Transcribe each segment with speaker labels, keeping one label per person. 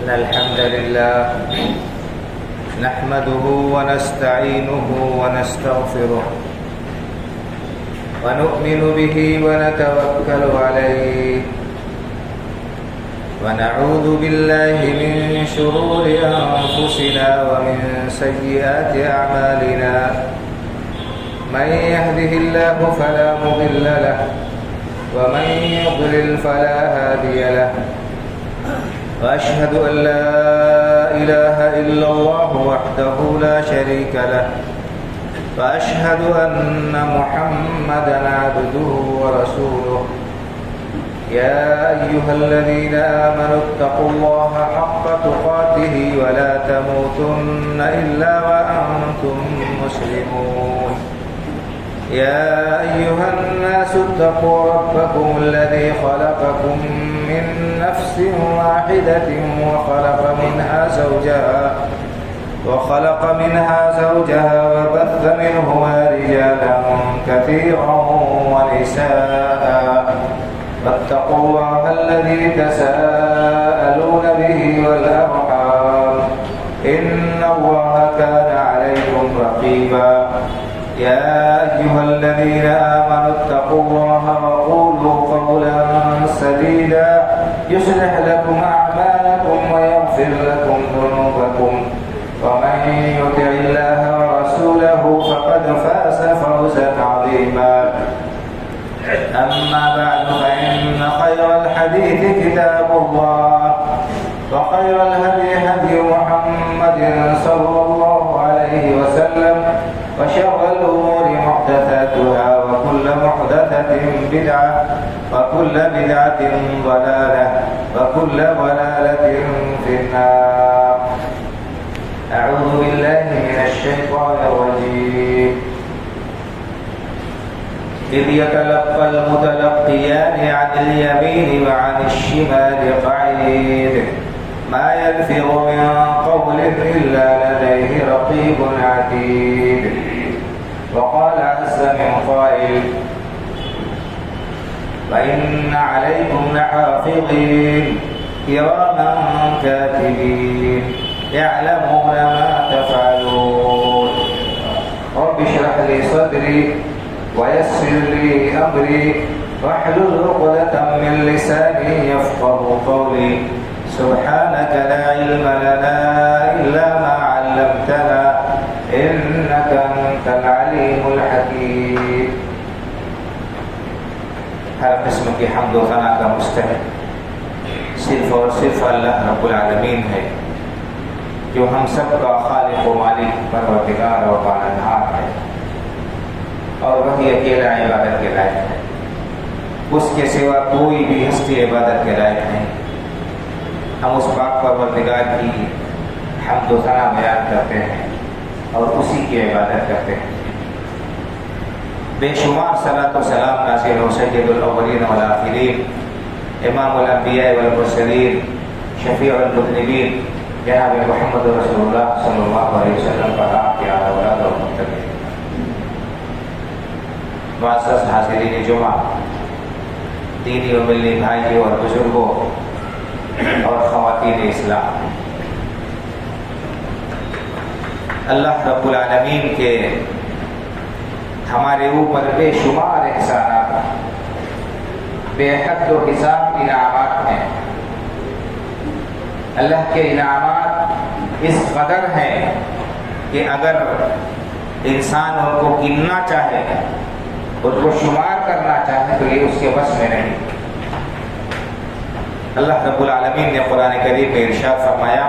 Speaker 1: إن الحمد لله نحمده ونستعينه ونستغفره ونؤمن به ونتوكل عليه ونعوذ بالله من شرور أنفسنا ومن سيئات أعمالنا من يهده الله فلا مضل له ومن يضلل فلا هادي له وأشهد أن لا إله إلا الله وحده لا شريك له وأشهد أن محمدا عبده ورسوله يا أيها الذين آمنوا اتقوا الله حق تقاته ولا تموتن إلا وأنتم مسلمون يا أيها الناس اتقوا ربكم الذي خلقكم من نفس واحدة وخلق منها زوجها وبث منهما رجالا كثيرا ونساء فاتقوا الله الذي تساءلون به والأرحام إن الله كان عليكم رقيبا يا أيها الذين آمنوا اتقوا الله وقولوا قولا سديدا يصلح لكم أعمالكم ويغفر لكم ذنوبكم ومن يطع الله ورسوله فقد فاز فوزا عظيما أما بعد فإن خير الحديث كتاب الله وخير الهدي هدي محمد صلى الله عليه وسلم وشر الأمور محدثاتها وكل محدثة بدعة وكل بدعة ضلالة وكل ضلالة في النار. أعوذ بالله من الشيطان الرجيم. إذ يتلقى المتلقيان عن اليمين وعن الشمال قعيد ما يلفظ من قول إلا لديه رقيب عتيد. وقال عز من قائل وإن عليكم لحافظين كراما كاتبين يعلمون ما تفعلون. رب اشرح لي صدري ويسر لي أمري واحلل عقدة من لساني يفقه قولي. سبحانك لا علم لنا إلا ما علمتنا إنك أنت العليم الحكيم. ہر قسم کی حمد و ثنا کا مستحق صرف اور صرف اللہ رب العالمین ہے جو ہم سب کا خالق و مالک پروردگار و پالنہار ہے، اور وہی اکیلا عبادت کے لائق ہے، اس کے سوا کوئی بھی ہستی عبادت کے لائق نہیں۔ ہم اس پاک پروردگار کی حمد و ثنا بیان کرتے ہیں اور اسی کی عبادت کرتے ہیں۔ بے شمار صلاۃ و سلام نازل ہو سید الاولین والآخرین، امام الانبیاء والمرسلین، شفیع المذنبین جناب محمد رسول اللہ صلی اللہ علیہ وسلم پر، آپ کے اعلیٰ اولاد اور متبعین۔ معزز حاضرین جمعہ، دینی و ملی بھائیوں اور بزرگوں اور خواتین اسلام، اللہ رب العالمین کے ہمارے اوپر بے شمار احسانات، بے حد و حساب انعامات ہیں۔ اللہ کے انعامات اس قدر ہیں کہ اگر انسان ان کو گننا چاہے، ان کو شمار کرنا چاہے تو یہ اس کے بس میں نہیں۔ اللہ رب العالمین نے قرآن کریم میں ارشاد فرمایا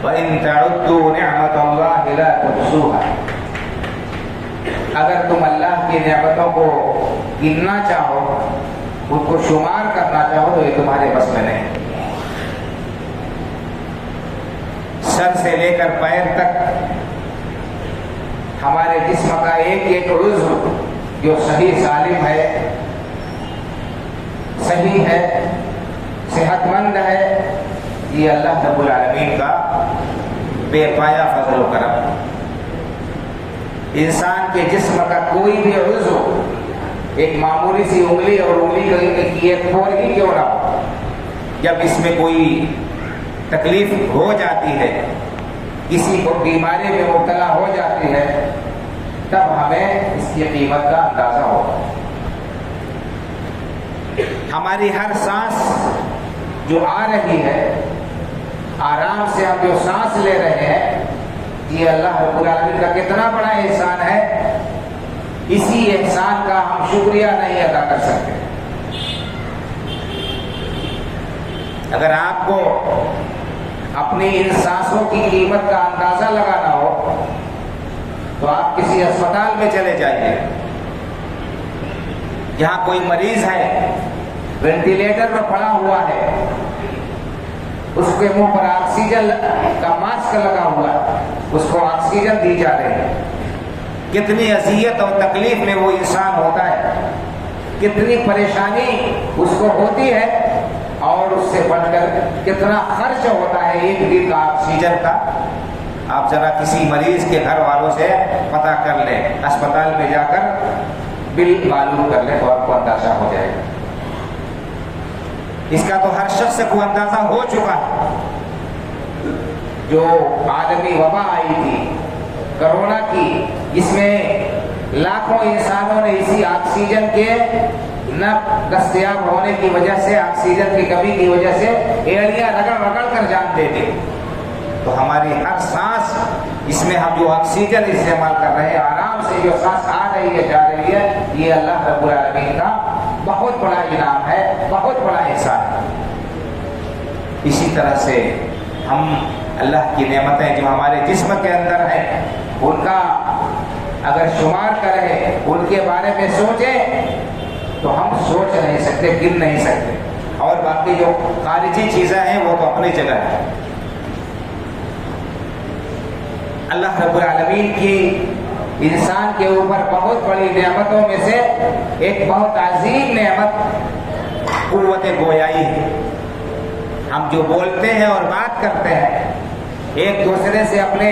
Speaker 1: وَإِن تَعُدُّوا نِعْمَةَ اللَّهِ لَا تُحْصُوهَا، اگر تم اللہ کی نعمتوں کو گننا چاہو، ان کو شمار کرنا چاہو تو یہ تمہارے بس میں نہیں۔ سر سے لے کر پیر تک ہمارے جسم کا ایک ایک عضو جو صحیح سالم ہے، صحیح ہے، صحت مند ہے، یہ اللہ رب العالمین کا بے پایا فضل و کرم۔ انسان کے جسم کا کوئی بھی عضو ایک معمولی سی انگلی اور انگلی کی ایک پھول ہی کیوں نہ ہو، جب اس میں کوئی تکلیف ہو جاتی ہے، کسی کو بیماری میں مبتلا ہو جاتی ہے، تب ہمیں اس کی قیمت کا اندازہ ہوگا۔ ہماری ہر سانس جو آ رہی ہے، آرام سے ہم جو سانس لے رہے ہیں، یہ اللہ رب العالمین کا کتنا بڑا احسان ہے، اسی احسان کا ہم شکریہ نہیں ادا کر سکتے۔ اگر آپ کو اپنی ان سانسوں کی قیمت کا اندازہ لگانا ہو تو آپ کسی اسپتال میں چلے جائیے، جہاں کوئی مریض ہے، وینٹیلیٹر میں پڑا ہوا ہے، اس کے منہ پر آکسیجن کا ماسک لگا ہوا ہے، اس کو آکسیجن دی جا رہی ہے، کتنی اذیت اور تکلیف میں وہ انسان ہوتا ہے، کتنی پریشانی اس کو ہوتی ہے، اور اس سے بڑھ کر کتنا خرچ ہوتا ہے ایک دن کا آکسیجن کا۔ آپ ذرا کسی مریض کے گھر والوں سے پتہ کر لیں، اسپتال میں جا کر بل معلوم کر لیں تو آپ کو اندازہ ہو جائے گا۔ اس کا تو ہر شخص کو اندازہ ہو چکا ہے۔ جو عالمی وبا آئی تھی کرونا کی، اس میں لاکھوں انسانوں نے اسی آکسیجن کے نہ دستیاب ہونے کی وجہ سے، آکسیجن کی کمی کی وجہ سے ایڑیاں رگڑ رگڑ کر جان دے دی۔ تو ہماری ہر سانس، اس میں ہم جو آکسیجن استعمال کر رہے ہیں، آرام سے جو سانس آ رہی ہے جا رہی ہے، یہ اللہ رب العالمین کا بہت بڑا انعام ہے، بہت بڑا احسان ہے۔ اسی طرح سے ہم اللہ کی نعمتیں جو ہمارے جسم کے اندر ہیں، ان کا اگر شمار کریں، ان کے بارے میں سوچیں تو ہم سوچ نہیں سکتے، گن نہیں سکتے۔ اور باقی جو خارجی چیزیں ہیں وہ تو اپنی جگہ ہے۔ اللہ رب العالمین کی انسان کے اوپر بہت بڑی نعمتوں میں سے ایک بہت عظیم نعمت قوت گویائی ہے۔ ہم جو بولتے ہیں اور بات کرتے ہیں، ایک دوسرے سے اپنے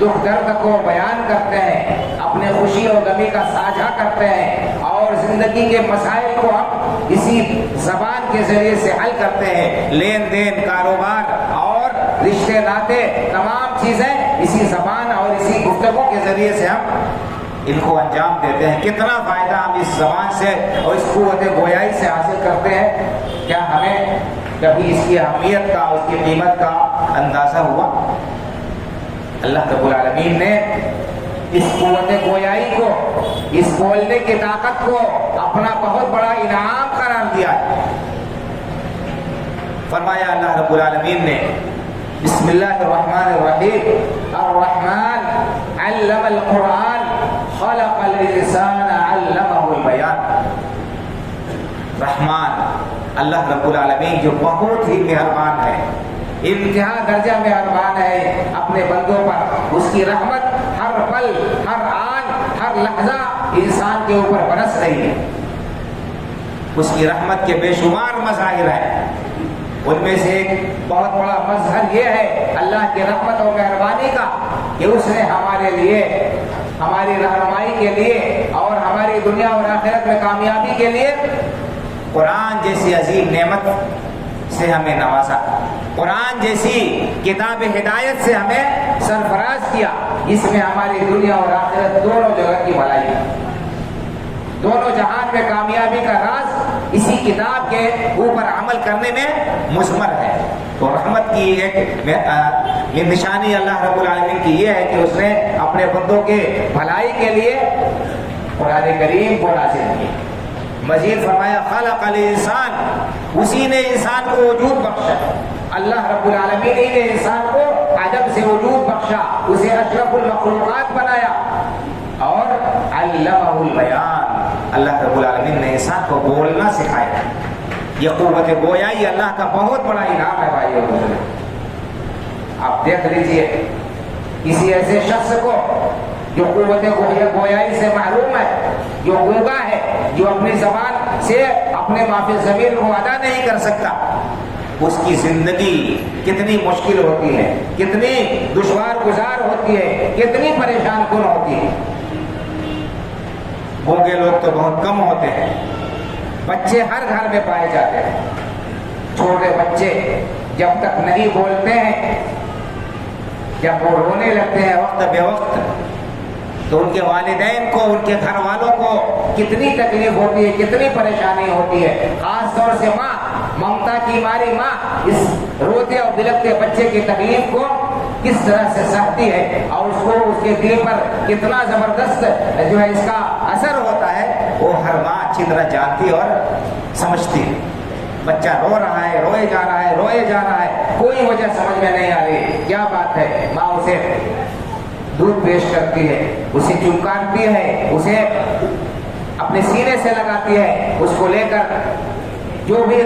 Speaker 1: دکھ درد کو بیان کرتے ہیں، اپنے خوشی اور غمی کا ساجھا کرتے ہیں، اور زندگی کے مسائل کو ہم اسی زبان کے ذریعے سے حل کرتے ہیں۔ لین دین، کاروبار اور رشتے ناطے، تمام چیزیں اسی زبان اور اسی گفتگو کے ذریعے سے ہم ان کو انجام دیتے ہیں۔ کتنا فائدہ ہم اس زبان سے اور اس قوت گویائی سے حاصل کرتے ہیں، کیا ہمیں کبھی اس کی اہمیت کا، اس کی قیمت کا اندازہ ہوا؟ اللہ رب العالمین نے اس قوت گویائی کو، اس بولنے کی طاقت کو اپنا بہت بڑا انعام قرار دیا ہے۔ فرمایا اللہ رب العالمین نے، بسم اللہ الرحمن الرحیم، الرحمن علم القرآن خلق الانسان علمہ البیان۔ رحمان اللہ رب العالمین جو بہت ہی مہربان ہے، انتہا درجہ مہربان ہے اپنے بندوں پر۔ اس کی رحمت ہر پل، ہر آن، ہر لحظہ انسان کے اوپر برس رہی ہے۔ اس کی رحمت کے بے شمار مظاہر ہیں، ان میں سے ایک بہت بڑا مظہر یہ ہے اللہ کی رحمت اور مہربانی کا کہ اس نے ہمارے لیے، ہماری رہنمائی کے لیے اور ہماری دنیا اور آخرت میں کامیابی کے لیے قرآن جیسی عظیم نعمت سے ہمیں نوازا، قرآن جیسی کتاب ہدایت سے ہمیں سرفراز کیا۔ اس میں ہماری دنیا اور آخرت دونوں جگہ کی بھلائی ہے، دونوں جہان میں کامیابی کا راز اسی کتاب کے اوپر عمل کرنے میں مضمر ہے۔ تو رحمت کی ایک نشانی اللہ رب العالمین کی یہ ہے کہ اس نے اپنے بندوں کے بھلائی کے لیے قرآن کریم کو نازل کیا۔ مزید فرمایا خلق الانسان، اسی نے انسان کو وجود بخشا۔ اللہ رب العالمین نے انسان کو عدم سے وجود بخشا، اسے اشرف المخلوقات بنایا، اور علمہ البیان، اللہ رب العالمین نے انسان کو بولنا سکھایا۔ یہ قوت گویائی اللہ کا بہت بڑا انعام ہے بھائی اور بزرگ۔ آپ دیکھ لیجئے کسی ایسے شخص کو جو قوت گویائی سے محروم ہے، جو گونگا ہے، جو اپنی زبان سے اپنے مافی ضمیر کو ادا نہیں کر سکتا، اس کی زندگی کتنی مشکل ہوتی ہے، کتنی دشوار گزار ہوتی ہے، کتنی پریشان کن ہوتی ہے۔ گونگے لوگ تو بہت کم ہوتے ہیں، بچے ہر گھر میں پائے جاتے ہیں، چھوٹے بچے جب تک نہیں بولتے ہیں، جب وہ رونے لگتے ہیں وقت بے وقت، تو ان کے والدین کو، ان کے گھر والوں کو کتنی تکلیف ہوتی ہے، کتنی پریشانی ہوتی ہے. خاص طور سے ماں، ممتا کی ماری ماں اس روتے اور بلکتے بچے کی تکلیف کو کس طرح سے سہتی ہے، اور اس کو اس کے دل پر کتنا زبردست جو ہے اس کا اثر ہوتا ہے، وہ ہر ماں اچھی طرح جانتی اور سمجھتی ہے. بچہ رو رہا ہے، روئے جا رہا ہے، روئے جا رہا ہے، کوئی وجہ سمجھ میں نہیں آ رہی، کیا بات ہے. ماں اسے دودھ پیش کرتی ہے، اسے چمکارتی ہے، اسے اپنے سینے سے لگاتی ہے، اس کو لے کر جو بھی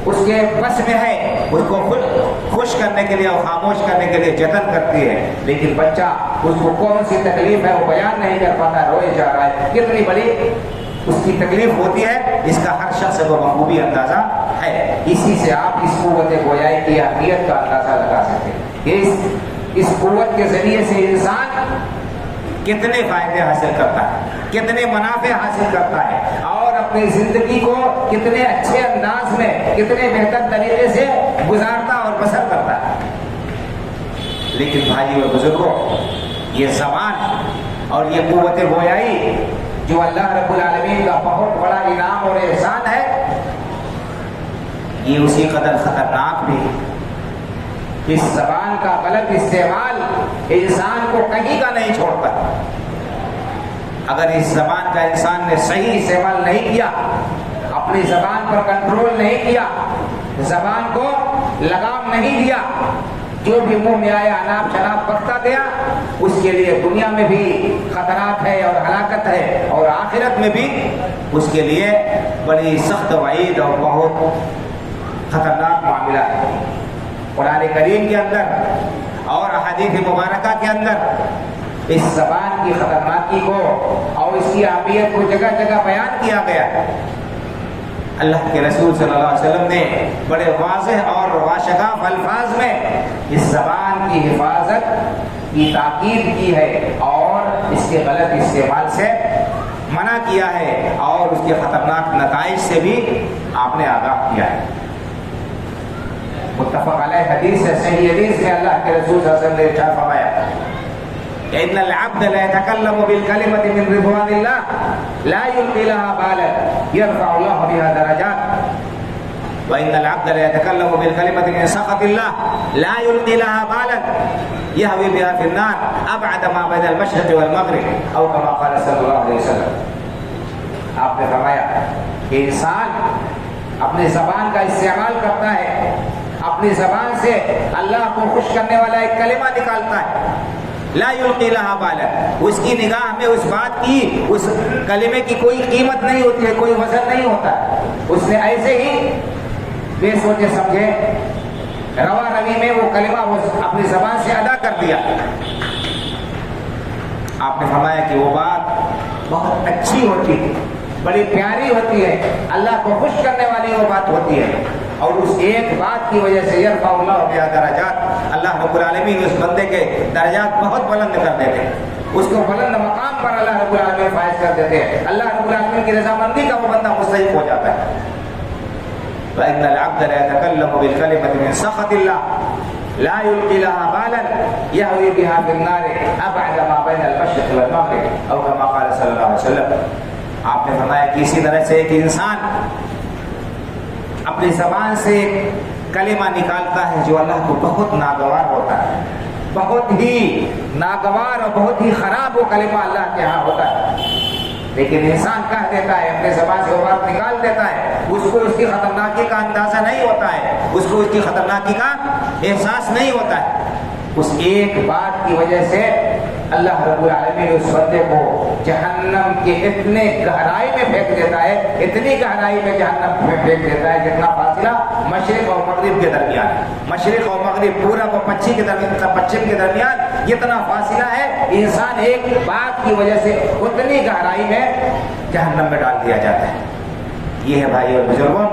Speaker 1: اس کے بس میں ہے اس کو خود خوش کرنے کے لیے اور خاموش کرنے کے لیے جتن کرتی ہے. لیکن بچہ اس کو کون سی تکلیف ہے وہ بیان نہیں کر پاتا، روئے جا رہا ہے. کتنی بڑی اس کی تکلیف ہوتی ہے، اس کا ہر شخص کو بخوبی اندازہ ہے. اسی سے آپ اس قوت گویائی کی اہمیت کا اندازہ لگا سکتے ہیں. اس قوت کے ذریعے سے انسان کتنے فائدے حاصل کرتا ہے، کتنے منافع حاصل کرتا ہے، اور اپنی زندگی کو کتنے اچھے انداز میں، کتنے بہتر طریقے سے گزارتا اور بسر کرتا ہے. لیکن بھائی اور بزرگوں، یہ زبان اور یہ قوت گویائی جو اللہ رب العالمین کا بہت بڑا انعام اور احسان ہے، یہ اسی قدر خطرناک بھی ہے. اس زبان کا غلط استعمال انسان کو کہیں کا نہیں چھوڑتا. اگر اس زبان کا انسان نے صحیح استعمال نہیں کیا، اپنی زبان پر کنٹرول نہیں کیا، زبان کو لگام نہیں دیا، جو بھی منہ میں آیا اناپ شناپ بکتا گیا، اس کے لیے دنیا میں بھی خطرات ہے اور ہلاکت ہے، اور آخرت میں بھی اس کے لیے بڑی سخت وعید اور بہت خطرناک معاملہ ہے. قرآن کریم کے اندر اور احادیث مبارکہ کے اندر اس زبان کی خطرناکی کو اور اس کی اہمیت کو جگہ جگہ بیان کیا گیا ہے. اللہ کے رسول صلی اللہ علیہ وسلم نے بڑے واضح اور واشگاف الفاظ میں اس زبان کی حفاظت کی تاکید کی ہے، اور اس کے غلط استعمال سے منع کیا ہے، اور اس کے خطرناک نتائج سے بھی آپ نے آگاہ کیا ہے. متفق علیہ حدیث ہے، صحیح حدیث میں اللہ کے رسول صلی اللہ علیہ وسلم نے ارشاد فرمایا کہ ان العبد لا يتكلم بالكلمة من رضوان الله لا يلقي لها بالا يرفع الله بها درجات، وان العبد لا يتكلم بالكلمة من سخط الله لا يلقي لها بالا يهوي بها في النار ابعد ما بين المشرق والمغرب او كما قال صلی اللہ علیہ وسلم. آپ نے فرمایا کہ انسان اپنی زبان کا استعمال کرتا ہے، اپنی زبان سے اللہ کو خوش کرنے والا ایک کلمہ نکالتا ہے، لا یلقی لہا بالا، اس کی نگاہ میں اس بات کی، اس کلمے کی کوئی قیمت نہیں ہوتی ہے، کوئی وزن نہیں ہوتا. اس نے ایسے ہی بے سوچے سمجھے روا روی میں وہ کلمہ وہ اپنی زبان سے ادا کر دیا. آپ نے فرمایا کہ وہ بات بہت اچھی ہوتی ہے، بڑی پیاری ہوتی ہے، اللہ کو خوش کرنے والی وہ بات ہوتی ہے، اور اس ایک بات کی وجہ سے یرفع اللہ بہا درجات، اللہ رب العالمین اس بندے کے درجات بہت بلند کر دیتے ہیں، اس کو بلند مقام پر اللہ رب العالمین فائز کر دیتے ہیں، اللہ رب العالمین کی رضامندی کا وہ بندہ مستحق ہو جاتا ہے. وَإِنَّ الْعَبْدَ لَا يَتَكَلَّمُ بِالْكَلِمَةِ مِنْ سَخَطِ اللَّهِ لَا يُلْقِي لَهَا بَالًا يَهْوِي بِهَا فِي النَّارِ أَبْعَدَ مَا بَيْنَ الْمَشْرِقِ وَالْمَغْرِبِ أَوْ كَمَا قَالَ صلی اللہ علیہ وسلم. آپ نے فرمایا کہ اسی طرح سے ایک انسان اپنی زبان سے کلمہ نکالتا ہے جو اللہ کو بہت ناگوار ہوتا ہے، بہت ہی ناگوار اور بہت ہی خراب وہ کلمہ اللہ کے ہاں ہوتا ہے، لیکن انسان کہہ دیتا ہے، اپنے زبان سے وہ بات نکال دیتا ہے، اس کو اس کی خطرناکی کا اندازہ نہیں ہوتا ہے، اس کو اس کی خطرناکی کا احساس نہیں ہوتا ہے. اس ایک بات کی وجہ سے اللہ رب العالمین اس بندے کو جہنم کے اتنے گہرائی میں پھینک دیتا ہے، اتنی گہرائی میں جہنم میں پھینک دیتا ہے جتنا فاصلہ مشرق اور مغرب کے درمیان، مشرق اور مغرب پورب اور پچھم کے درمیان جتنا فاصلہ ہے، انسان ایک بات کی وجہ سے اتنی گہرائی میں جہنم میں ڈال دیا جاتا ہے. یہ ہے بھائی اور بزرگوں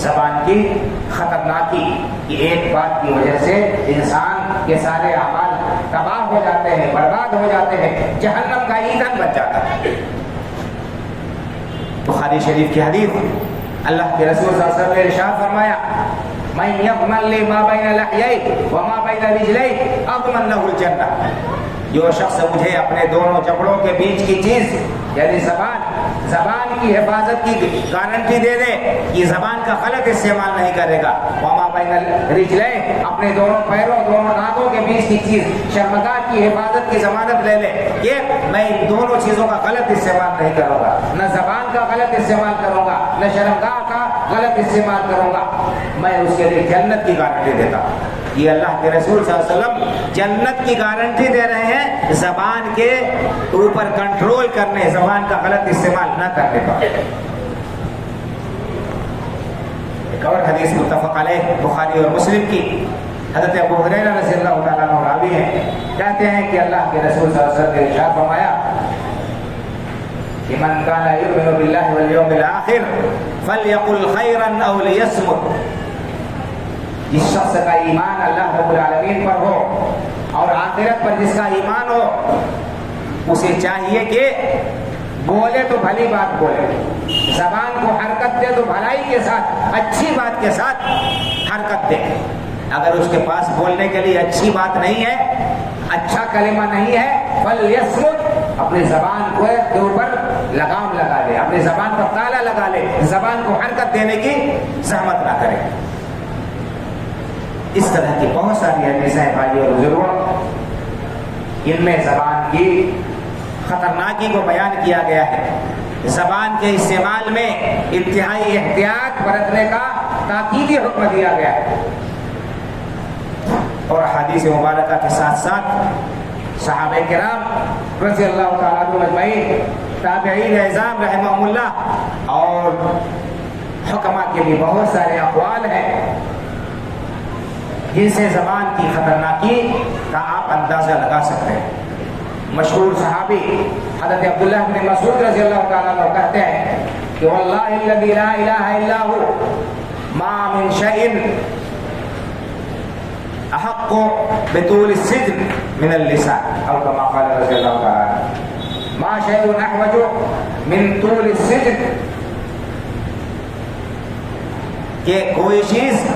Speaker 1: زبان کی خطرناکی کہ ایک بات کی وجہ سے انسان کے سارے اعمال تباہ ہو جاتے ہیں، برباد ہو جاتے ہیں، جہنم کا ایندھن بن جاتا ہے. بخاری شریف کی حدیث، اللہ کے رسول صلی اللہ علیہ وسلم نے ارشاد فرمایا من یضمن لی ما بین لحییہ وما بین رجلیہ اضمن لہ الجنہ، جو شخص مجھے اپنے دونوں جبڑوں کے بیچ کی چیز یعنی زبان کی حفاظت کی گارنٹی دے دے کہ زبان کا غلط استعمال نہیں کرے گا، وما بین رجلیہ اپنے دونوں پیروں دونوں ناکوں کے بیچ کی چیز شرمگاہ کی حفاظت کی ضمانت لے لے کہ میں ان دونوں چیزوں کا غلط استعمال نہیں کروں گا، نہ زبان کا غلط استعمال کروں گا نہ شرمگاہ کا غلط استعمال کروں گا، میں اس کے لیے جنت کی گارنٹی دیتا ہوں۔ یہ اللہ کے رسول صلی اللہ علیہ وسلم جنت کی گارنٹی دے رہے ہیں زبان کے اوپر کنٹرول کرنے، زبان کا غلط استعمال نہ کرنے پر۔ ایک اور حدیث متفق علیہ بخاری اور مسلم کی، حضرت ابو ہریرہ رضی اللہ تعالیٰ عنہ راوی ہیں، کہتے ہیں کہ اللہ کے رسول صلی اللہ علیہ وسلم نے ارشاد فرمایا کہ من کان یؤمن باللہ والیوم الآخر فلیقل خیرا او لیصمت، جس شخص کا ایمان اللہ رب العالمین پر ہو اور آخرت پر جس کا ایمان ہو، اسے چاہیے کہ بولے تو بھلی بات بولے، زبان کو حرکت دے تو بھلائی کے ساتھ اچھی بات کے ساتھ حرکت دے۔ اگر اس کے پاس بولنے کے لیے اچھی بات نہیں ہے، اچھا کلمہ نہیں ہے، فلیصمت، اپنی زبان کے اوپر لگام لگا لے، اپنی زبان پر تالا لگا لے، زبان کو حرکت دینے کی زحمت نہ کرے۔ اس طرح کی بہت ساری حدیثیں ہیں بھائی اور بزرگوں، ان میں زبان کی خطرناکی کو بیان کیا گیا ہے، زبان کے استعمال میں انتہائی احتیاط برتنے کا تاکیدی حکم دیا گیا ہے۔ اور حدیث مبارکہ کے ساتھ ساتھ صحابہ کرام رضی اللہ تعالیٰ عنہم اجمعین، تابعین اعظام رحمہم اللہ اور حکماء کے بھی بہت سارے اقوال ہیں جن سے زبان کی خطرناکی کا آپ اندازہ لگا سکتے ہیں۔ مشہور صحابی حضرت عبداللہ بن مسعود رضی اللہ تعالیٰ عنہ کہتے ہیں کہ واللہ الذی لا الہ الا ہو ما من شیء احق بطول السجن من اللسان، او کما قال رضی اللہ تعالیٰ عنہ ما شیء احوج من طول السجن، کہ کوئی چیز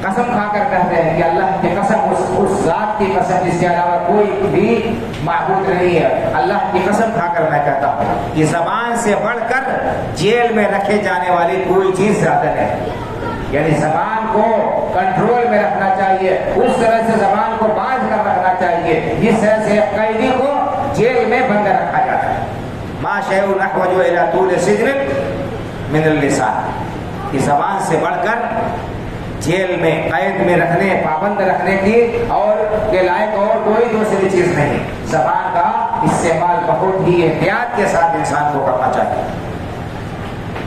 Speaker 1: قسم کھا کر کہتے ہیں کہ اللہ کی قسم، اس ذات کی قسم جس کے علاوہ کوئی بھی معبود نہیں ہے، اللہ کی قسم کھا کر میں کہتا ہوں کہ زبان سے بڑھ کر جیل میں رکھے جانے والی کوئی چیز زیادہ نہیں، یعنی زبان کو کنٹرول میں رکھنا چاہیے، اس طرح سے زبان کو باندھ کر رکھنا چاہیے جس طرح سے قیدی کو جیل میں بند رکھا جاتا ہے۔ ما شیء احوج الی طول السجن من اللسان، کہ زبان سے بڑھ کر جیل میں قید میں رکھنے، پابند رکھنے کی اور کے لائق اور کوئی دوسری چیز نہیں۔ زبان کا استعمال بہت ہی احتیاط کے ساتھ انسان کو کرنا چاہیے۔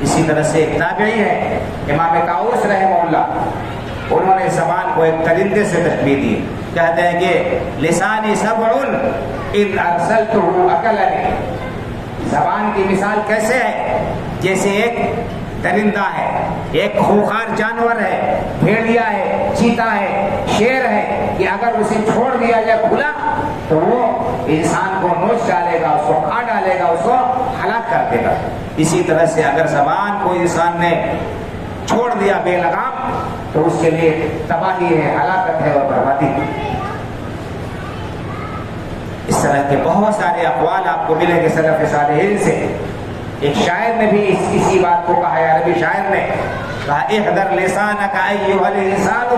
Speaker 1: اسی طرح سے ایک تابعی ہے امام طاؤس رحمہ اللہ، انہوں نے زبان کو ایک پرندے سے تشبیہ دی، کہتے ہیں کہ لسانی سبع ان ارسلتہ اکلنی، زبان کی مثال کیسے ہے؟ جیسے ایک درندہ ہے، ایک خوخار جانور ہے، بھیڑیا ہے، چیتا ہے، شیر ہے، کہ اگر اسے چھوڑ دیا جائے کھلا تو وہ انسان کو نوچ ڈالے گا، اس کو کھا ڈالے گا، اس کو ہلاک کر دے گا۔ اسی طرح سے اگر زبان کو انسان نے چھوڑ دیا بے لگام تو اس کے لیے تباہی ہے، ہلاکت ہے اور بربادی ہے۔ اس طرح کے بہت سارے اقوال آپ کو ملیں گے سلف صالحین سے۔ ایک شاعر نے بھی اسی بات کو کہا ہے، عربی شاعر نے کہا احذر لسانک ایھا الانسان،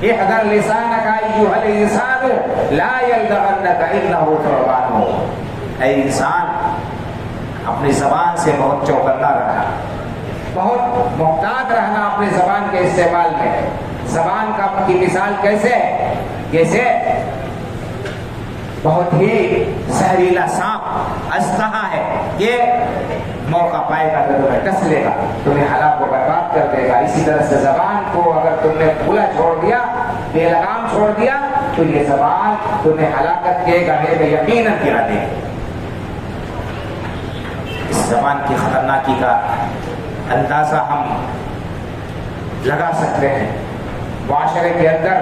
Speaker 1: احذر لسانک ایھا الانسان لا یلدغنک انہ ثعبان، اے انسان اپنی زبان سے بہت چوکنا رہنا، بہت محتاط رہنا اپنی زبان کے استعمال میں۔ زبان کی مثال کیسے ہے؟ جیسے بہت ہی زہریلا سانپ اسلحہ ہے، یہ موقع پائے گا تو تمہیں ڈس لے گا، تمہیں ہلاک کو برباد کر دے گا۔ اسی طرح سے زبان کو اگر تم نے کھلا چھوڑ دیا، بے لگام چھوڑ دیا، تو یہ زبان تمہیں ہلاکت کے گڑھے میں یقیناً گرا دے گی۔ اس زبان کی خطرناکی کا اندازہ ہم لگا سکتے ہیں۔ معاشرے کے اندر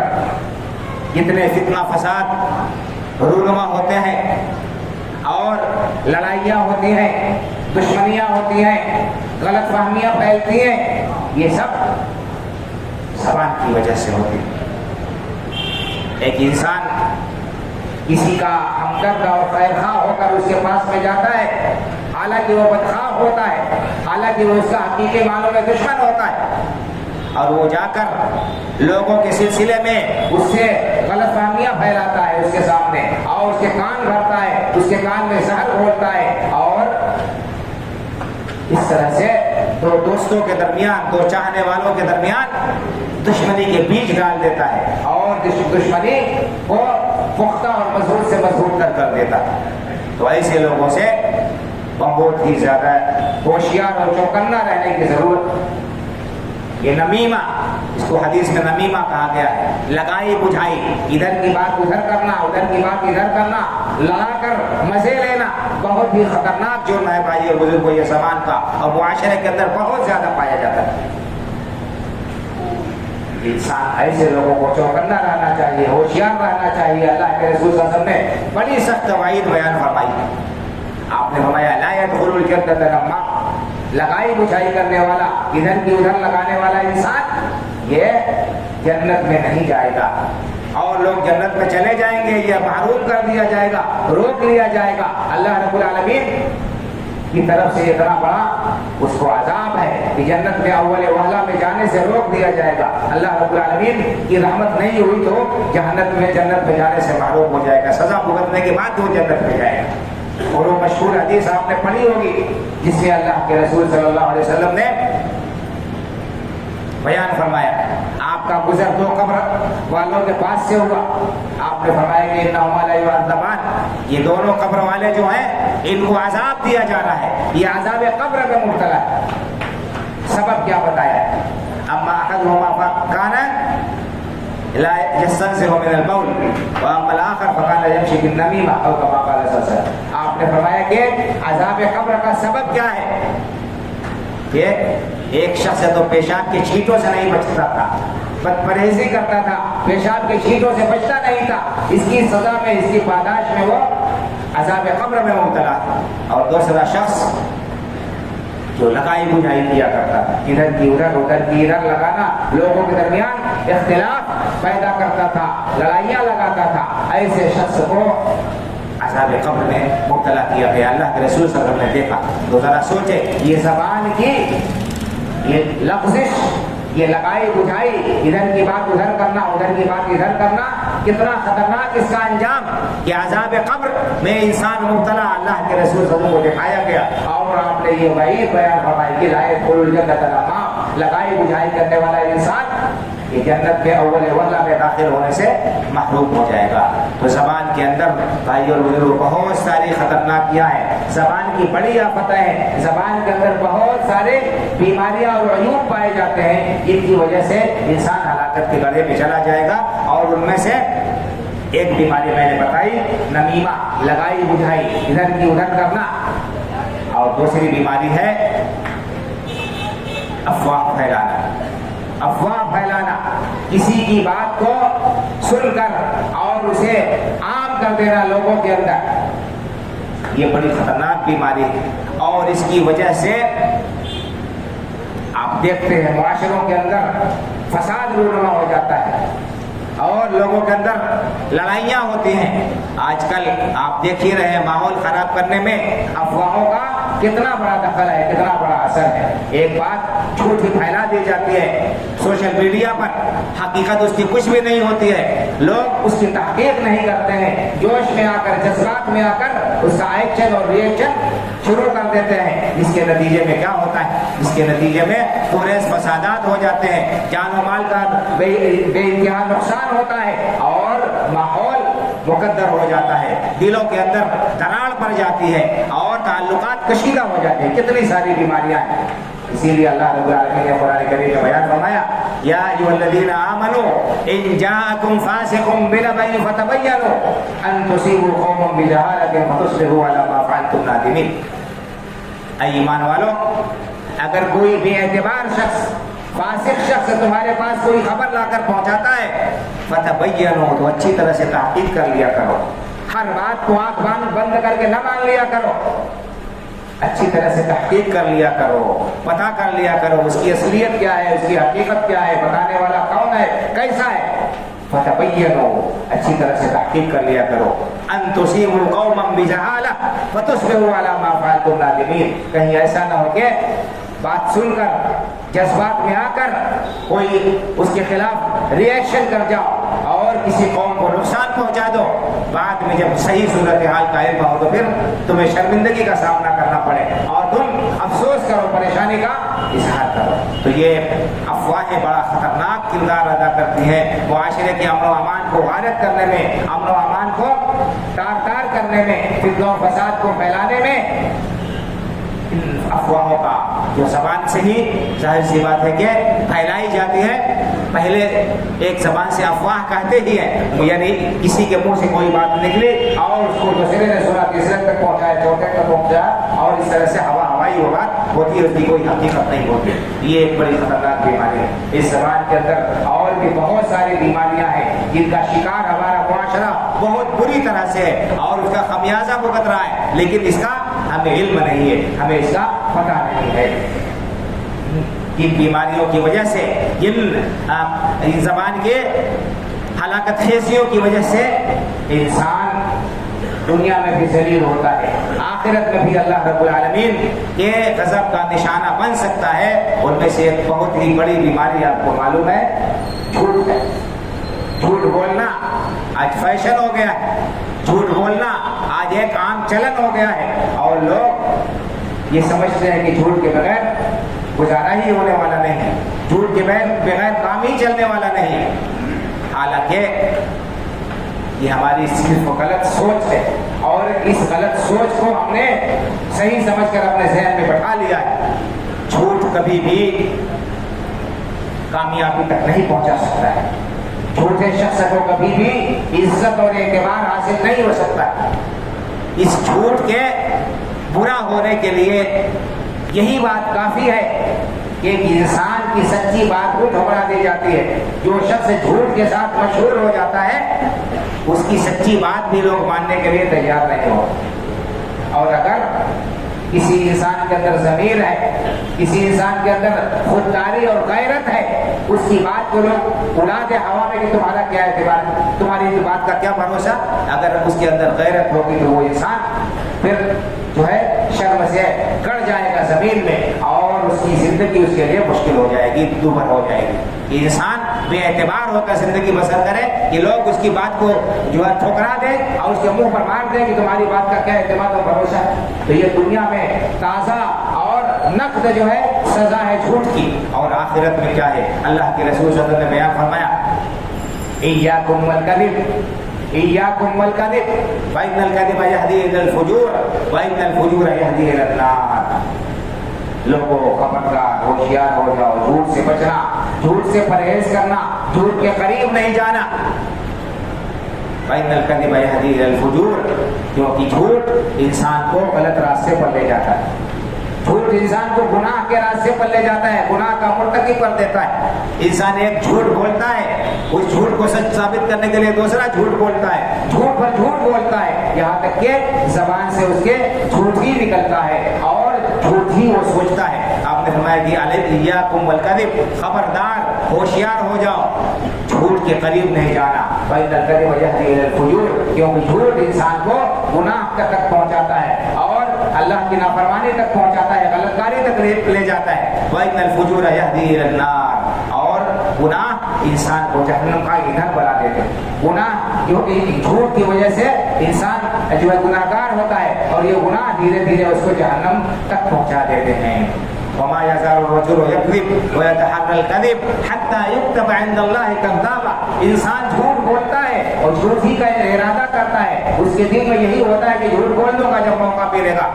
Speaker 1: جتنے فتنہ فساد رونما ہوتے ہیں اور لڑائیاں ہوتی ہیں، دشمنیاں ہوتی ہیں، غلط فہمیاں پھیلتی ہیں، یہ سب زبان کی وجہ سے ہوتی ہے۔ ایک انسان کسی کا ہمدرد اور خیرخواہ ہو کر اس کے پاس میں جاتا ہے، حالانکہ وہ بدخواہ ہوتا ہے، حالانکہ وہ اس کا حقیقی معنوں میں دشمن ہوتا ہے، اور وہ جا کر لوگوں کے سلسلے میں اس سے غلط فہمیاں پھیلاتا ہے اس کے سامنے، اور اس کے کان بھرتا ہے، اس کے کان میں زہر گھولتا ہے، اور اس طرح سے دو دوستوں کے درمیان، دو چاہنے والوں کے درمیان دشمنی کے بیج ڈال دیتا ہے، اور دشمنی کو پختہ اور مضبوط سے مضبوط کر دیتا ہے۔ تو ایسے لوگوں سے بہت ہی زیادہ ہوشیار اور چوکنا رہنے کی ضرورت۔ یہ نمیمہ، اس کو حدیث میں نمیمہ کہا گیا ہے، لگائی بجھائی، ادھر کی بات ادھر کرنا، ادھر کی بات ادھر کرنا، لڑا کر مزے لینا، بہت ہی خطرناک جرم ہے بھائی اور بزرگوں یہ زمان کا، اور معاشرے کے اندر بہت زیادہ پایا جاتا ہے۔ انسان ایسے لوگوں کو چوکنا رہنا چاہیے، ہوشیار رہنا چاہیے۔ اللہ کے رسول صلی اللہ علیہ وسلم نے بڑی سخت وعید بیان فرمائی۔ آپ نے فرمایا لا يدخل الجنة نمام، لگائی بجھائی کرنے والا، ادھر کی ادھر لگانے والا انسان یہ جنت میں نہیں جائے گا، اور لوگ جنت میں چلے جائیں گے، یہ محروم کر دیا جائے گا، روک لیا جائے گا۔ اللہ رب العالمین کی طرف سے اتنا بڑا اس کو عذاب ہے کہ جنت میں اول وہلہ میں جانے سے روک دیا جائے گا۔ اللہ رب العالمین کی رحمت نہیں ہوئی تو جنت میں جانے سے محروم ہو جائے گا، سزا بھگتنے کے بعد وہ جنت میں جائے گا۔ اور وہ مشہور حدیث آپ نے پڑھی ہوگی جس میں اللہ کے رسول صلی اللہ علیہ وسلم نے بیان فرمایا، آپ کا گزر دو قبر والوں کے پاس سے ہوا، آپ نے فرمایا کہ انہما لا یعذبان، یہ دونوں قبر والے جو ہیں ان کو عذاب دیا جا رہا ہے، یہ عذاب قبر میں مبتلا ہے۔ سبب کیا بتایا ہے؟ اما احدهما فكان لا يستنزه من البول واما الاخر فكان يمشي بالنميمه او كما قال صلی اللہ علیہ وسلم۔ آپ نے فرمایا کہ عذاب قبر کا سبب کیا ہے؟ کہ ایک شخص تو پیشاب کی چھینٹوں سے نہیں بچتا تھا، بد پرہیزی کرتا تھا، پیشاب کی چھینٹوں سے بچتا نہیں تھا، اس کی سزا میں، اس کی پاداش میں وہ عذاب قبر میں مبتلا تھا۔ اور دوسرا شخص جو لگائی بجھائی کیا کرتا تھا، ادھر کی ادھر، ادھر کی ادھر لگانا، لوگوں کے درمیان اختلاف پیدا کرتا تھا، لڑائیاں لگاتا تھا، ایسے شخص کو عذاب قبر میں مبتلا کیا گیا۔ اللہ کے رسول صلی اللہ علیہ وسلم نے دیکھا تو ذرا سوچے، یہ زبان کی یہ لفظش، یہ لگائی بجھائی، ادھر کی بات ادھر کرنا، ادھر کی بات ادھر کرنا، کتنا خطرناک اس کا انجام کہ عذاب قبر میں انسان مبتلا اللہ کے رسول صلی اللہ علیہ وسلم کو دکھایا گیا۔ اور آپ نے یہ وعید بیان فرمائی کہ لا يدخل الجنة نمام، لگائی بجھائی کرنے والا انسان یہ جنت میں اول وہلہ میں داخل ہونے سے محروم ہو جائے گا۔ تو زبان کے اندر بھائی اور بزرگوں بہت ساری خطرناکیاں ہیں، زبان کی بڑی آفتیں ہیں، زبان کے اندر بہت سارے بیماریاں اور عیوب پائے جاتے ہیں، جن کی وجہ سے انسان ہلاکت کے گڑھے میں چلا جائے گا۔ اور ان میں سے ایک بیماری میں نے بتائی، نمیمہ، لگائی بجھائی، ادھر کی ادھر کرنا، اور دوسری بیماری ہے افواہ پھیلانا۔ افواہ پھیلانا، کسی کی بات کو سن کر اور اسے عام کر دینا لوگوں کے اندر، یہ بڑی خطرناک بیماری ہے۔ اور اس کی وجہ سے آپ دیکھتے ہیں معاشروں کے اندر فساد رونما ہو جاتا ہے، اور لوگوں کے اندر لڑائیاں ہوتی ہیں۔ آج کل آپ دیکھ ہی رہے ہیں ماحول خراب کرنے میں افواہوں کا کتنا بڑا دخل ہے، کتنا بڑا اثر ہے۔ ایک بات جھوٹ ہی پھیلا دی جاتی ہے سوشل میڈیا پر، حقیقت اس کی کچھ بھی نہیں ہوتی ہے، لوگ اس کی تحقیق نہیں کرتے ہیں، جوش میں آ کر، جذبات میں آ کر اس کا ایکشن اور ری ایکشن شروع کر دیتے ہیں، جس کے نتیجے میں کیا ہوتا ہے؟ جس کے نتیجے میں پورے فسادات ہو جاتے ہیں، جان و مال کا بے انتہا نقصان ہوتا ہے، اور ماحول مقدر ہو جاتا ہے، دلوں کے اندر دراڑ پڑ جاتی ہے، اور تعلقات کشیدہ ہو جاتے ہیں، کتنی ساری بیماریاں ہیں۔ اسی لیے اللہ رب العالمین نے قرآن کریم میں بیان فرمایا، یا ایھا الذین آمنوا ان جاءکم فاسق بنبأ فتبینوا ان تصیبوا قوما بجہالۃ فتصبحوا علی ما فعلتم نادمین۔ اے ایمان والو، اگر کوئی بے اعتبار شخص، فاسق شخص تمہارے پاس کوئی خبر لا کر پہنچاتا ہے، فتبینوا، تو اچھی طرح سے تحقیق کر لیا کرو، ہر بات کو آنکھ بند کر کے نہ مان لیا کرو، اچھی طرح سے تحقیق کر لیا کرو، پتہ کر لیا کرو اس کی اصلیت کیا ہے، اس کی حقیقت کیا ہے، بتانے والا کون ہے، کیسا ہے۔ فتبینوا، اچھی طرح سے تحقیق کر لیا کرو۔ ان تصیبوا قوما بجہالہ فتصبحوا علی ما فعلتم نادمین، کہیں ایسا نہ ہو کہ بات سن کر جذبات میں آ کر کوئی اس کے خلاف ری ایکشن کر جاؤ اور کسی قوم کو نقصان پہنچا دو، بعد میں جب صحیح صورتحال کا علم ہو تو پھر تمہیں شرمندگی کا سامنا کرنا پڑے اور تم افسوس کرو، پریشانی کا اظہار کرو۔ تو یہ افواہیں بڑا خطرناک کردار ادا کرتی ہیں معاشرے کے امن و امان کو غارت کرنے میں، امن و امان کو تار تار کرنے میں، فتنہ و فساد کو پھیلانے میں۔ ان افواہوں کا جو زبان سے ہی ظاہر سی بات ہے کہ پھیلائی جاتی ہے، پہلے ایک زبان سے افواہ کہتے ہی ہیں، یعنی کسی کے منہ سے کوئی بات نکلی اور اس کو دوسرے نے سنا، تیسرے تک پہنچایا، چوتھے تک پہنچایا اور اس طرح سے ہوائی وہ بات ہوتی ہے، اس کی کوئی حقیقت نہیں ہوتی۔ یہ ایک بڑی خطرناک بیماری ہے۔ اس زبان کے اندر اور بھی بہت ساری بیماریاں ہیں جن کا شکار ہمارا معاشرہ بہت بری طرح سے ہے اور اس کا خمیازہ بھگت رہا ہے، لیکن اس کا ہمیں علم نہیں ہے، ہمیں اس کا پتہ نہیں ہے۔ ان بیماریوں کی وجہ سے، ان زبان کے ہلاکت خیزیوں کی وجہ سے انسان دنیا میں بھی ذلیل ہوتا ہے، آخرت میں بھی اللہ رب العالمین کے غضب کا نشانہ بن سکتا ہے۔ ان میں سے ایک بہت ہی بڑی بیماری آپ کو معلوم ہے، جھوٹ ہے۔ جھوٹ بولنا آج فیشن ہو گیا ہے، جھوٹ بولنا آج ایک عام چلن ہو گیا ہے اور لوگ یہ سمجھتے ہیں کہ جھوٹ کے بغیر گزارا ہی ہونے والا نہیں ہے، جھوٹ کے بغیر کام ہی چلنے والا نہیں ہے۔ حالانکہ یہ ہماری صرف غلط سوچ ہے اور اس غلط سوچ کو ہم نے صحیح سمجھ کر اپنے ذہن میں بٹھا لیا ہے۔ جھوٹ کبھی بھی کامیابی تک نہیں پہنچا سکتا ہے، جھوٹے شخص کو کبھی بھی عزت اور اعتبار حاصل نہیں ہو سکتا۔ اس جھوٹ کے برا ہونے کے لیے یہی بات کافی ہے کہ ایک انسان کی سچی بات کو ٹھکرا دی جاتی ہے۔ جو شخص جھوٹ کے ساتھ مشہور ہو جاتا ہے اس کی سچی بات بھی لوگ ماننے کے لیے تیار نہیں ہوتے۔ اور اگر کسی انسان کے اندر ضمیر ہے، کسی انسان کے اندر خودداری اور غیرت ہے، اس کی بات کو لوگ اڑا دے ہوا میں کہ تمہارا کیا اعتبار، تمہاری بات کا کیا بھروسہ۔ اگر اس کے اندر غیرت ہوگی تو وہ انسان پھر جو ہے شرم سے گڑ جائے گا زمین میں اور اس کی زندگی اس کے لیے مشکل ہو جائے گی، دوبھر ہو جائے گی۔ انسان بے اعتبار ہو کر زندگی بسر کرے کہ لوگ اس کی بات کو جو ہے ٹھکرا دیں اور اس کے منہ پر مار دیں کہ تمہاری بات کا کیا اعتماد اور بھروسہ ہے، تو یہ دنیا میں تازہ اور نقد جو ہے سزا ہے جھوٹ کی۔ اور آخرت میں کیا ہے، اللہ کے رسول صلی اللہ علیہ وسلم نے بیان فرمایا، ایاکم والکذب ایاکم والکذب فإن الکذب یہدی الی الفجور وإن الفجور یہدی الی النار۔ لوگوں خبردار، ہوشیار ہو جاؤ، جھوٹ سے بچنا، جھوٹ سے پرہیز کرنا، جھوٹ کے قریب نہیں جانا۔ فإن الکذب یہدی الی الفجور، کیونکہ جھوٹ انسان کو غلط راستے پر لے جاتا ہے، جھوٹ انسان کو گناہ کے راستے پر لے جاتا ہے، گناہ کا مرتکب کر دیتا ہے۔ انسان ایک جھوٹ بولتا ہے، اس جھوٹ کو سچ ثابت کرنے کے لیے دوسرا جھوٹ بولتا ہے، جھوٹ پر جھوٹ بولتا ہے، یہاں تک کہ زبان سے اس کے جھوٹ ہی نکلتا ہے اور جھوٹ ہی وہ سوچتا ہے۔ آپ نے فرمایا کہ ایاکم والکذب، خبردار، ہوشیار ہو جاؤ، جھوٹ کے قریب نہیں جانا۔ فإن الکذب یہدی الی الفجور، کیونکہ جھوٹ انسان کو گناہ تک پہنچاتا ہے اور اللہ کی نافرمانی تک پہنچاتا ہے، غلط کاری تک لے جاتا ہے۔ وَإِنَّ الْفُجُورَ يَهْدِي إِلَى النَّارِ، اور گناہ انسان کو جہنم کا ایندھن بنا دیتے ہیں۔ گناہ کیونکہ جھوٹ کی وجہ سے انسان جو ہے گناہگار ہوتا ہے اور یہ گناہ دھیرے دھیرے اس کو جہنم تک پہنچا دیتے ہیں۔ وما يزال الرجل يكذب ويتحرى الكذب حتى يكتب عند الله كذابا، انسان جھوٹ بولتا ہے اور جھوٹ ہی کا ارادہ کرتا ہے، اس کے دل میں یہی ہوتا ہے کہ جھوٹ بول دوں گا جب موقع ملے گا۔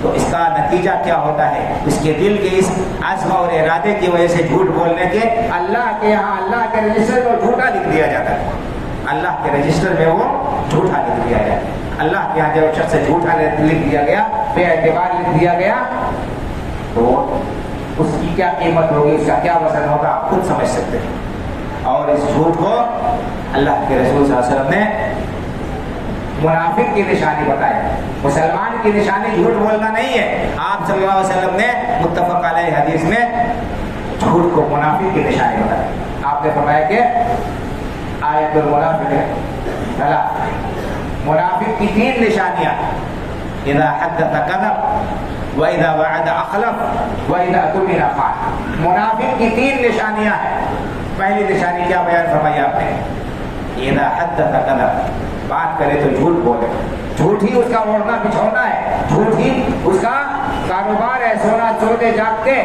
Speaker 1: تو اس کا نتیجہ کیا ہوتا ہے، اس کے دل کے اس عزم اور ارادے کی وجہ سے جھوٹ بولنے کے اللہ کے یہاں اللہ کے رجسٹر میں جھوٹا لکھ دیا جاتا ہے، اللہ کے رجسٹر میں وہ جھوٹا لکھ دیا جاتا ہے۔ اللہ کے یہاں جب شخص جھوٹا لکھ دیا گیا، بے اعتبار لکھ دیا گیا، تو اس کی کیا قیمت ہوگی، اس کا کیا وزن ہوگا، آپ خود سمجھ سکتے ہیں۔ اور اس جھوٹ کو اللہ کے رسول صلی اللہ علیہ وسلم نے منافق کی نشانی بتائی. مسلمان کی نشانی جھوٹ بولنا نہیں ہے. آپ صلی اللہ علیہ وسلم نے متفق علیہ حدیث میں جھوٹ کو منافق کی نشانی بتائی. آپ نے فرمایا کہ آیت المنافق ہے منافق کی 3 نشانیاں: اذا حدث کذب واذا وعد اخلف واذا اؤتمن خان. منافق کی 3 نشانیاں ہیں. پہلی نشانی کیا بیان فرمائی آپ نے؟ اذا حدث کذب، بات کرے تو جھوٹ بولے. جھوٹ ہی اس کا اوڑھنا بچھونا ہے، جھوٹ ہی اس کا کاروبار ہے. سونا سوتے جاگتے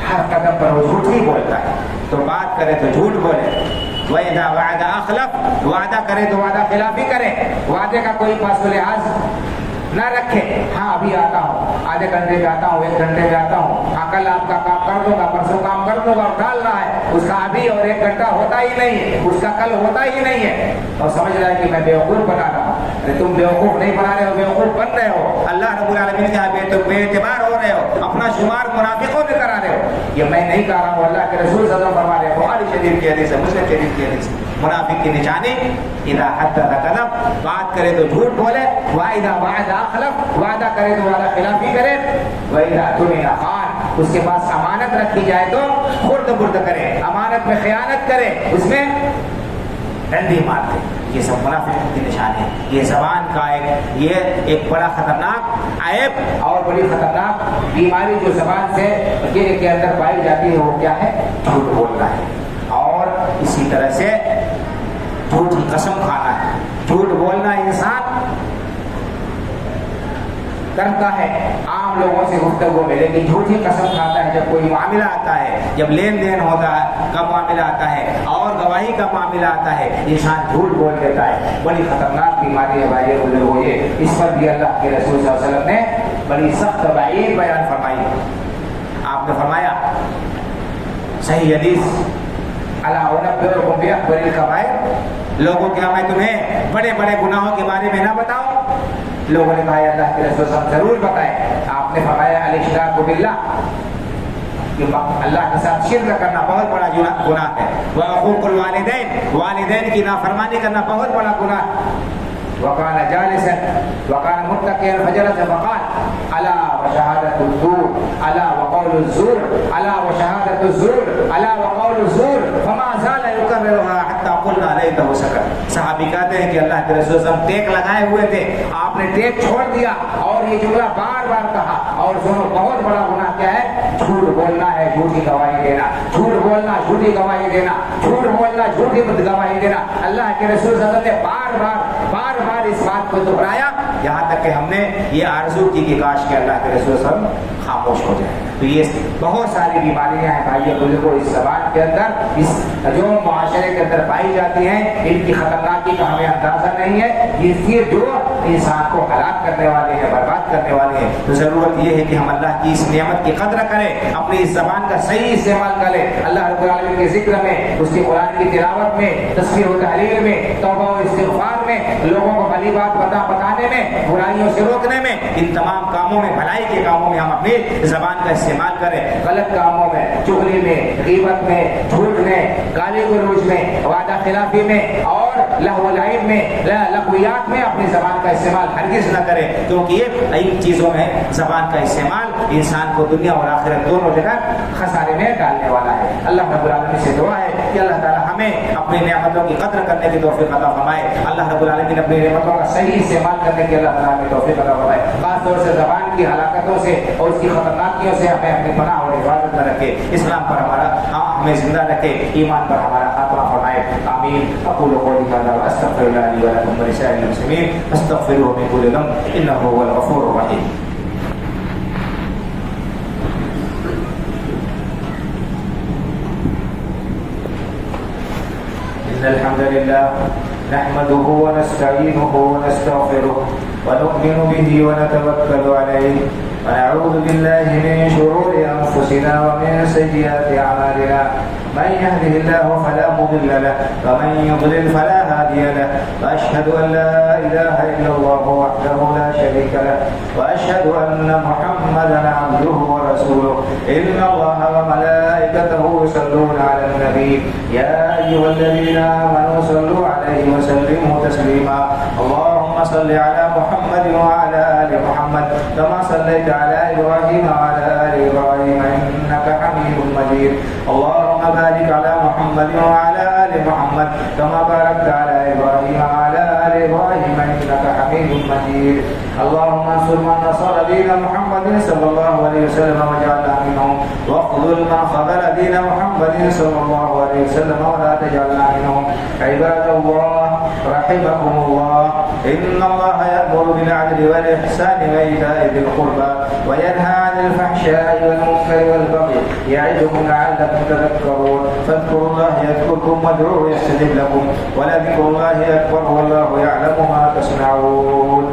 Speaker 1: ہر قدم پر وہ جھوٹ ہی بولتا ہے. تو بات کرے تو جھوٹ بولے. وَإِذَا وَعَدَ أَخْلَفَ، وعدہ کرے تو وعدہ خلافی کرے. وعدے کا کوئی پاس و لحاظ نہ رکھے. ہاں ابھی آتا ہوں، آدھے گھنٹے میں آتا ہوں، 1 گھنٹے میں آتا ہوں، ہاں کل آپ کا کام کر دوں گا، پرسوں کام کر دوں گا. اور ڈال رہا ہے اس کا ابھی اور 1 گھنٹہ ہوتا ہی نہیں ہے، اس کا کل ہوتا ہی نہیں ہے. اور سمجھ رہا ہے کہ میں بیوقوف بنا رہا ہوں. تم بیوقوف نہیں بنا رہے ہو، بیوقوف بن رہے ہو. اللہ رب العالمین کا بے اعتبار ہو رہے ہو، اپنا شمار منافقوں میں کرا رہے ہو. یہ میں نہیں کہہ رہا ہوں، اللہ کے رسول صلی اللہ علیہ وسلم فرما رہے ہیں. بخاری شریف کی حدیث ہے، مسلم شریف کی حدیث. منافق کی نشانی اذا حدث کذب، بات کرے تو جھوٹ بولے. واذا وعد اخلف، وعدہ کرے تو وعدہ خلافی کرے. واذا اؤتمن خان، اس کے پاس امانت رکھی جائے تو خرد برد کرے، امانت میں خیانت کرے، اس میں ڈنڈی مارتے. یہ سب منافق کی نشانی ہے. یہ زبان کا ایک بڑا خطرناک عیب اور بڑی خطرناک بیماری جو زبان سے کے اندر پائی جاتی ہے، وہ کیا ہے؟ جھوٹ بولنا ہے. اور اسی طرح سے جھوٹی قسم کھانا ہے. جھوٹ بولنا انسان کرتا ہے عام لوگوں سے گفتگو میں، لیکن جھوٹی قسم کھاتا ہے جب کوئی معاملہ آتا ہے، جب لین دین ہوتا ہے کا معاملہ آتا ہے اور گواہی کا معاملہ آتا ہے، انسان جھوٹ بول دیتا ہے. بڑی خطرناک بیماری ہے بھائی بزرگوں. یہ اس پر بھی اللہ کے رسول صلی اللہ علیہ وسلم نے بڑی سخت وعید بیان فرمائی. آپ نے فرمایا صحیح حدیث، الا انبئکم باکبر الکبائر، لوگوں کیا میں تمہیں بڑے بڑے گناہوں کے بارے میں نہ بتاؤں؟ لوگوں نے کہا اللہ کے رسول صلی اللہ علیہ وسلم ضرور بتائیں. آپ نے فرمایا الاشراک باللہ، کہ اللہ کے ساتھ شرک کرنا بہت بڑا گناہ ہے. وعقوق الوالدین، والدین کی نافرمانی کرنا بہت بڑا گناہ ہے. وکان جالسا وکان متکئا فجلس فقال الا وشهادة الزور الا وقول الزور الا وشهادة الزور الا وقول الزور فما زال يكررها حتى قلنا ليته سكت. صحابی کہتے ہیں کہ اللہ کے رسول صلی اللہ علیہ وسلم ٹیک لگائے ہوئے تھے، آپ نے ٹیک چھوڑ دیا اور یہ جملہ بار بار کہا. اور سنو بہت بڑا گناہ کیا ہے؟ جھوٹ بولنا ہے، جھوٹی گواہی دینا. جھوٹ بولنا، جھوٹی گواہی دینا. جھوٹ بولنا، جھوٹی گواہی دینا. اللہ کے رسول صلی اللہ علیہ وسلم نے بار بار اس بات کو دہرایا، یہاں تک کہ ہم نے یہ آرزو کی کہ کاش کہ اللہ کے رسول صلی اللہ علیہ وسلم خاموش ہو جائے. تو یہ بہت ساری بیماریاں ہیں بھائی بزرگوں اس زبان کے اندر، اس جو معاشرے کے اندر پائی جاتی ہیں. ان کی خطرناکی کا ہمیں اندازہ نہیں ہے. یہ جو انسان کو ہلاک کرنے والے ہیں، برباد کرنے والے ہیں. تو ضرورت یہ ہے کہ ہم اللہ کی اس نعمت کی قدر کریں، اپنی اس زبان کا صحیح استعمال کریں. اللہ رب العالمین کے ذکر میں، اس کی قرآن کی تلاوت میں، تسبیح و تحلیل میں، توبہ و استغفار میں، لوگوں کو بھلی بات بتانے میں، برائیوں سے روکنے میں، ان تمام کاموں میں، بھلائی کے کاموں میں ہم اپنی زبان کا استعمال کریں. غلط کاموں میں، چغلی میں، غیبت میں، جھوٹ میں، گالی گلوچ میں، وعدہ خلافی میں اور لہو و لعب میں، لغویات میں اپنی زبان کا استعمال ہرگز نہ کریں، کیونکہ ان چیزوں میں زبان کا استعمال انسان کو دنیا اور آخرت دونوں جگہ خسارے میں ڈالنے والا ہے. اللہ رب العالمین سے دعا ہے کہ اللہ تعالی ہمیں اپنی نعمتوں کی قدر کرنے کی توفیق عطا فرمائے. اللہ رب العالمین اپنی نعمتوں کا صحیح استعمال کرنے کی اللہ تعالی ہمیں توفیق عطا فرمائے. خاص طور سے زبان کی ہلاکتوں سے اور اس کی خطرناکیوں سے ہمیں اپنی پناہ اور حفاظت میں رکھے. اسلام پر ہمیں زندہ رکھے، ایمان پر ہمارا خاتمہ فرمائے. آمین. اقول قولی ھذا واستغفر اللہ لی ولکم ولسائر المسلمین فاستغفروہ من کل ذنب انہ هو الغفور الرحیم. إن الحمد لله نحمده ونستعينه ونستغفره ونؤمن به ونتوكل عليه ونعوذ بالله من شرور أنفسنا ومن سيئات أعمالنا. من يهده الله فلا مضل له ومن يضلل فلا هادي له. وأشهد أن لا إله إلا الله وحده لا شريك له وأشهد أن محمدا عبده ورسوله. إن الله وملائكته يصلون على النبي يا أيها الذين آمنوا صلوا عليه وسلموا تسليما. اللهم صل على محمد وعلى آل محمد كما صليت على إبراهيم وعلى آل إبراهيم إنك حميد مجيد. اللهم بارك على محمد وعلى آل محمد كما باركت على إبراهيم وعلى آل إبراهيم إنك حميد مجيد. اللهم انصر من نصر دين محمد صلى الله عليه وسلم واجعلنا منهم، واخذل من خذل دين محمد صلى الله عليه وسلم ولا تجعلنا منهم. عباد الله رحمكم الله، إن الله يأمر بالعدل والإحسان وإيتاء ذي القربى وينهى عن الفحشاء والمنكر والبغي يعظكم لعلكم تذكرون. فاذكروا الله يذكركم وادعوه يستجب لكم ولذكر الله أكبر والله يعلم ما تصنعون.